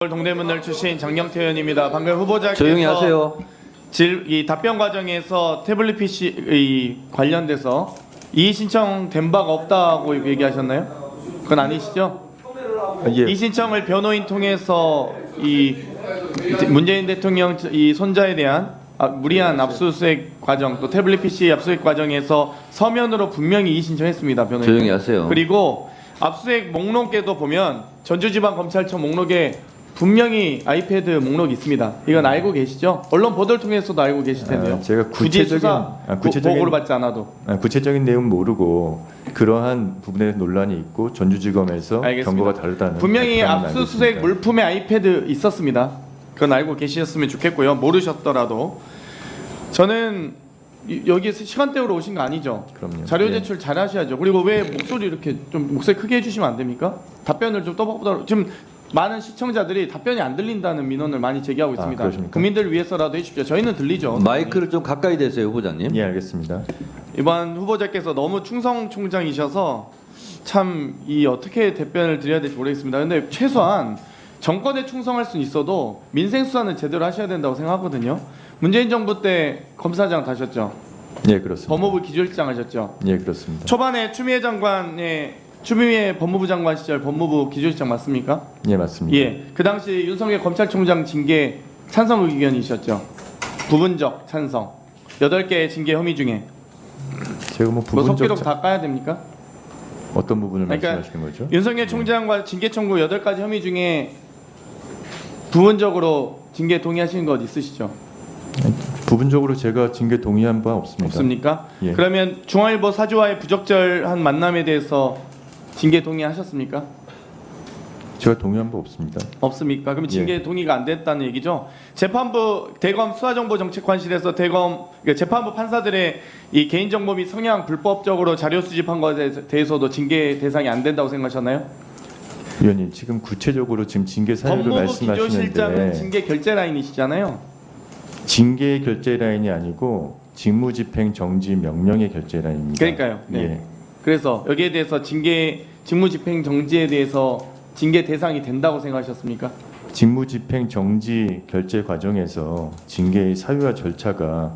동대문을 출신 장경태 의원입니다. 방금 후보자께서 조용히 하세요. 이 답변 과정에서 태블릿 PC 관련돼서 이의 신청 된 바가 없다고 얘기하셨나요? 그건 아니시죠? 예. 이의 신청을 변호인 통해서 이 문재인 대통령 이 손자에 대한 무리한 압수수색 과정, 또 태블릿 PC 압수수색 과정에서 서면으로 분명히 이의 신청했습니다. 변호인. 조용히 하세요. 그리고 압수수색 목록에도 보면 전주지방검찰청 목록에 분명히 아이패드 목록이 있습니다. 이건 알고 계시죠? 언론 보도를 통해서도 알고 계실 텐데요. 제가 굳이 수사 보고를 받지 않아도. 구체적인 내용 모르고 그러한 부분에 논란이 있고 전주지검에서 알겠습니다. 경고가 다르다는 분명히 발표는 알고 압수수색 있습니다. 물품에 아이패드 있었습니다. 그건 알고 계셨으면 좋겠고요. 모르셨더라도 저는 여기에서 시간대로 오신 거 아니죠? 그럼요. 자료 예. 제출 잘 하셔야죠. 그리고 왜 목소리 이렇게 좀 목소리 크게 해주시면 안 됩니까? 답변을 좀 떠보도록. 지금 많은 시청자들이 답변이 안 들린다는 민원을 많이 제기하고 있습니다. 그러십니까? 국민들을 위해서라도 해주십시오. 저희는 들리죠. 마이크를 좀 가까이 대세요, 후보자님. 예, 알겠습니다. 이번 후보자께서 너무 충성 총장이셔서 참 이 어떻게 답변을 드려야 될지 모르겠습니다. 근데 최소한 정권에 충성할 수는 있어도 민생 수사는 제대로 하셔야 된다고 생각하거든요. 문재인 정부 때 검사장 다셨죠. 예, 그렇습니다. 법무부 기조실장 하셨죠. 예, 그렇습니다. 초반에 추미애 법무부 장관 시절 법무부 기조실장 맞습니까? 예, 맞습니다. 예. 그 당시 윤석열 검찰총장 징계 찬성 의견이셨죠. 부분적 찬성. 8개의 징계 혐의 중에 제가 뭐 부분적 속기록 다 까야 됩니까? 어떤 부분을 그러니까 말씀하시는 거죠? 윤석열 총장과 징계 청구 8가지 혐의 중에 부분적으로 징계 동의하시는 것 있으시죠? 부분적으로 제가 징계 동의한 바 없습니다. 없습니까? 예. 그러면 중앙일보 사주와의 부적절한 만남에 대해서 징계 동의하셨습니까? 제가 동의한 바 없습니다. 없습니까? 그럼 징계 예. 동의가 안 됐다는 얘기죠. 재판부 대검 수사정보정책관실에서 그러니까 재판부 판사들의 이 개인정보 및 성향 불법적으로 자료 수집한 것에 대해서도 징계 대상이 안 된다고 생각하셨나요? 위원님, 지금 구체적으로 지금 징계 사유를 법무부 기조실장은 말씀하시는데 징계 결재 라인이시잖아요. 징계 결재 라인이 아니고 직무집행 정지 명령의 결재 라인입니다. 그러니까요. 네. 예. 그래서 여기에 대해서 직무집행 정지에 대해서 징계 대상이 된다고 생각하셨습니까? 직무집행 정지 결재 과정에서 징계의 사유와 절차가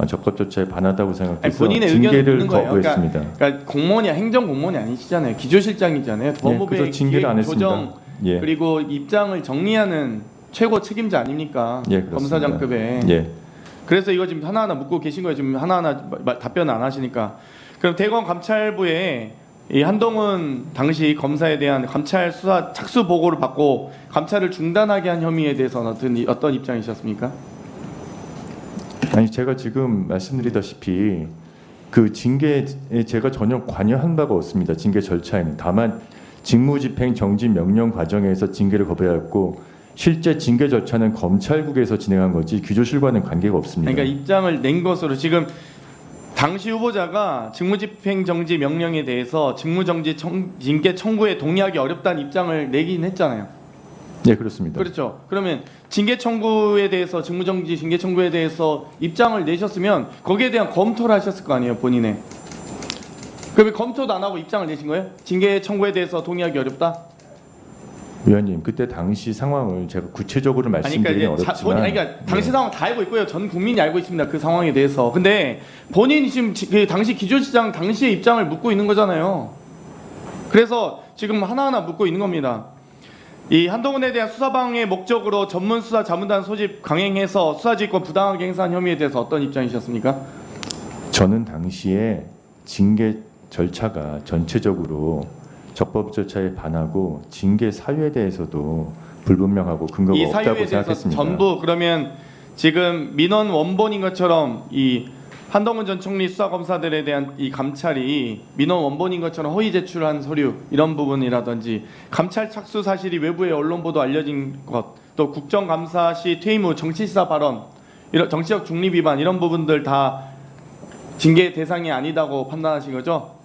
적법조차에 반하다고 생각해서 본인의 의견을 징계를 묻는 거예요. 거부했습니다. 그러니까 공무원이 행정 공무원이 아니시잖아요. 기조실장이잖아요. 법무부의 그래서 징계를 안 했습니다. 조정 예. 그리고 입장을 정리하는 최고 책임자 아닙니까? 예, 그렇습니다. 검사장급에. 예. 그래서 이거 지금 하나하나 묻고 계신 거예요. 지금 하나하나 답변 안 하시니까. 그럼 대검 감찰부에 이 한동훈 당시 검사에 대한 감찰 수사 착수 보고를 받고 감찰을 중단하게 한 혐의에 대해서는 어떤 입장이셨습니까? 아니, 제가 지금 말씀드리다시피 그 징계에 제가 전혀 관여한 바가 없습니다. 징계 절차에는. 다만 직무집행 정지 명령 과정에서 징계를 거부하였고 실제 징계 절차는 검찰국에서 진행한 거지 기조실과는 관계가 없습니다. 그러니까 입장을 낸 것으로 지금 당시 후보자가 직무집행 정지 명령에 대해서 징계 청구에 동의하기 어렵다는 입장을 내긴 했잖아요. 네, 그렇습니다. 그렇죠. 그러면 징계 청구에 대해서 직무정지 징계 청구에 대해서 입장을 내셨으면 거기에 대한 검토를 하셨을 거 아니에요, 본인의. 그러면 검토도 안 하고 입장을 내신 거예요? 징계 청구에 대해서 동의하기 어렵다? 위원님, 그때 당시 상황을 제가 구체적으로 말씀드리긴 어렵지만 그러니까 당시 상황 다 알고 있고요. 전 국민이 알고 있습니다. 그 상황에 대해서. 근데 본인이 지금 그 당시 기조실장 당시의 입장을 묻고 있는 거잖아요. 그래서 지금 하나하나 묻고 있는 겁니다. 이 한동훈에 대한 수사방해 목적으로 전문 수사 자문단 소집 강행해서 수사지휘권 부당하게 행사한 혐의에 대해서 어떤 입장이셨습니까? 저는 당시에 징계 절차가 전체적으로 적법 절차에 반하고 징계 사유에 대해서도 불분명하고 근거가 이 없다고 사유에 대해서 생각했습니다. 전부 그러면 지금 민원 원본인 것처럼 이 한동훈 전 총리 수사검사들에 대한 이 감찰이 민원 원본인 것처럼 허위 제출한 서류 이런 부분이라든지 감찰 착수 사실이 외부의 언론 보도 알려진 것, 또 국정감사 시 퇴임 후 정치시사 발언, 이런 정치적 중립 위반 이런 부분들 다 징계 대상이 아니다고 판단하신 거죠?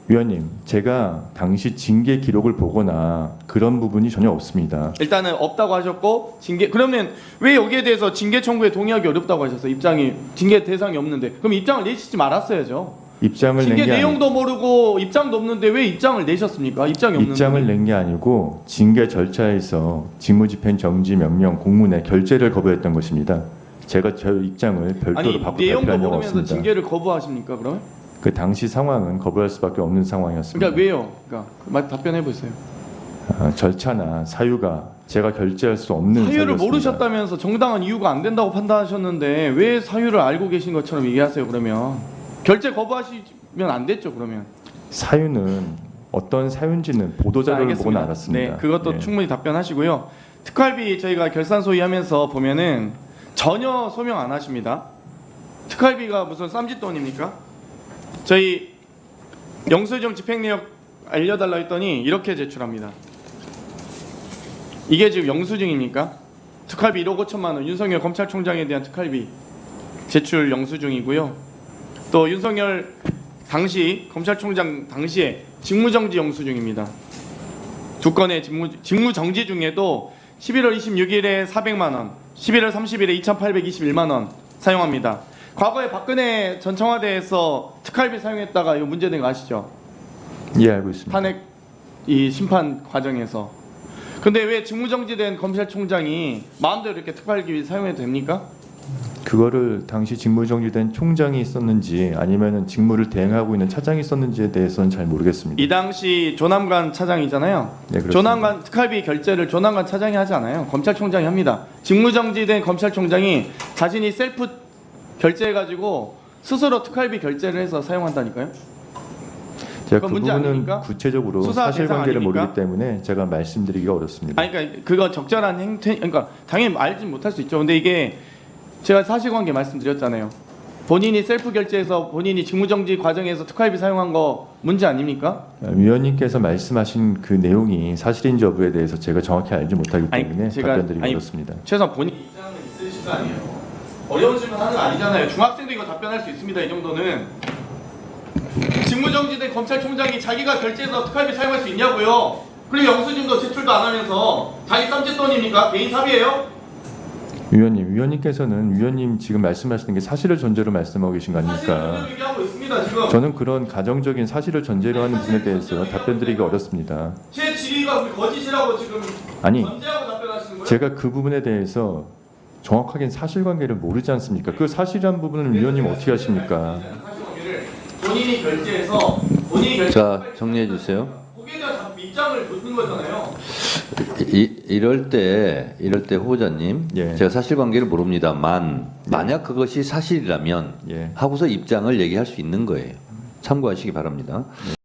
위원님, 제가 당시 징계 기록을 보거나 그런 부분이 전혀 없습니다. 일단은 없다고 하셨고 그러면 왜 여기에 대해서 징계 청구에 동의하기 어렵다고 하셨어요? 입장이 징계 대상이 없는데 그럼 입장을 내시지 말았어야죠. 입장을 낸 징계 게 내용도 모르고 입장도 없는데 왜 입장을 내셨습니까? 입장이 없는데. 입장을 낸 게 아니고 징계 절차에서 직무집행 정지 명령 공문에 결재를 거부했던 것입니다. 제가 저 입장을 별도로 아니 바꿔 내용도 발표한 적은 모르면서 없습니다. 징계를 거부하십니까? 그러면? 그 당시 상황은 거부할 수밖에 없는 상황이었습니다. 그러니까 왜요? 그러니까 답변해 보세요. 절차나 사유가 제가 결재할 수 없는 사유를 사유였습니다. 모르셨다면서 정당한 이유가 안 된다고 판단하셨는데 왜 사유를 알고 계신 것처럼 얘기하세요? 그러면 결재 거부하시면 안 됐죠? 그러면. 사유는 어떤 사유인지는 보도자료를 보고는 알았습니다. 네, 그것도 예. 충분히 답변하시고요. 특활비 저희가 결산 소위하면서 보면은 전혀 소명 안 하십니다. 특활비가 무슨 쌈짓돈입니까? 저희 영수증 집행 내역 알려달라 했더니 이렇게 제출합니다. 이게 지금 영수증입니까? 특활비 1억 5천만 원 윤석열 검찰총장에 대한 특활비 제출 영수증이고요. 또 윤석열 당시 검찰총장 당시에 직무정지 영수증입니다. 두 건의 직무정지 중에도 11월 26일에 400만 원, 11월 30일에 2,821만 원 사용합니다. 과거에 박근혜 전 청와대에서 특활비 사용했다가 이거 문제된 거 아시죠? 예, 알고 있습니다. 탄핵 이 심판 과정에서. 근데 왜 직무정지된 검찰총장이 마음대로 이렇게 특활비 사용해도 됩니까? 그거를 당시 직무정지된 총장이 있었는지 아니면은 직무를 대행하고 있는 차장이 있었는지에 대해서는 잘 모르겠습니다. 이 당시 조남관 차장이잖아요. 네, 그렇습니다. 조남관 특활비 결제를 조남관 차장이 하지 않아요. 검찰총장이 합니다. 직무정지된 검찰총장이 자신이 셀프 결제해가지고 스스로 특활비 결제를 해서 사용한다니까요. 제가 그건 그 문제 부분은 아닙니까? 구체적으로 수사 대상 사실관계를 아닙니까? 모르기 때문에 제가 말씀드리기가 어렵습니다. 아니 그러니까 그거 적절한 행태, 그러니까 당연히 알지 못할 수 있죠. 근데 이게 제가 사실관계 말씀드렸잖아요. 본인이 셀프 결제해서 본인이 직무정지 과정에서 특활비 사용한 거 문제 아닙니까? 위원님께서 말씀하신 그 내용이 사실인지 여부에 대해서 제가 정확히 알지 못하기 아니, 때문에 제가- 답변드리기 아니, 어렵습니다. 최소한 본인 입장은 있으실 거 아니에요. 어려운 질문 하는 거 아니잖아요. 중학생도 이거 답변할 수 있습니다. 이 정도는. 직무정지된 검찰총장이 자기가 결제해서 특활비 사용할 수 있냐고요. 그리고 영수증도 제출도 안 하면서 자기 쌈짓돈입니까? 개인 사비예요? 위원님께서는 위원님 지금 말씀하시는 게 사실을 전제로 말씀하고 계신 거 사실을 아닙니까? 그대로 얘기하고 있습니다. 지금. 저는 그런 가정적인 사실을 전제로 하는 부분에 대해서 답변드리기 어렵습니다. 제 질의가 우리 거짓이라고 지금 아니, 전제하고 답변하시는 거예요? 제가 그 부분에 대해서 정확하게 사실관계를 모르지 않습니까? 그 사실이란 부분은 위원님 어떻게 하십니까? 사실관계를 본인이 결제해서 본인이 결제. 자, 정리해 주세요. 거기에 대한 입장을 묻는 거잖아요. 이럴 때 후보자님, 예. 제가 사실관계를 모릅니다만 만약 그것이 사실이라면 예. 하고서 입장을 얘기할 수 있는 거예요. 참고하시기 바랍니다. 예.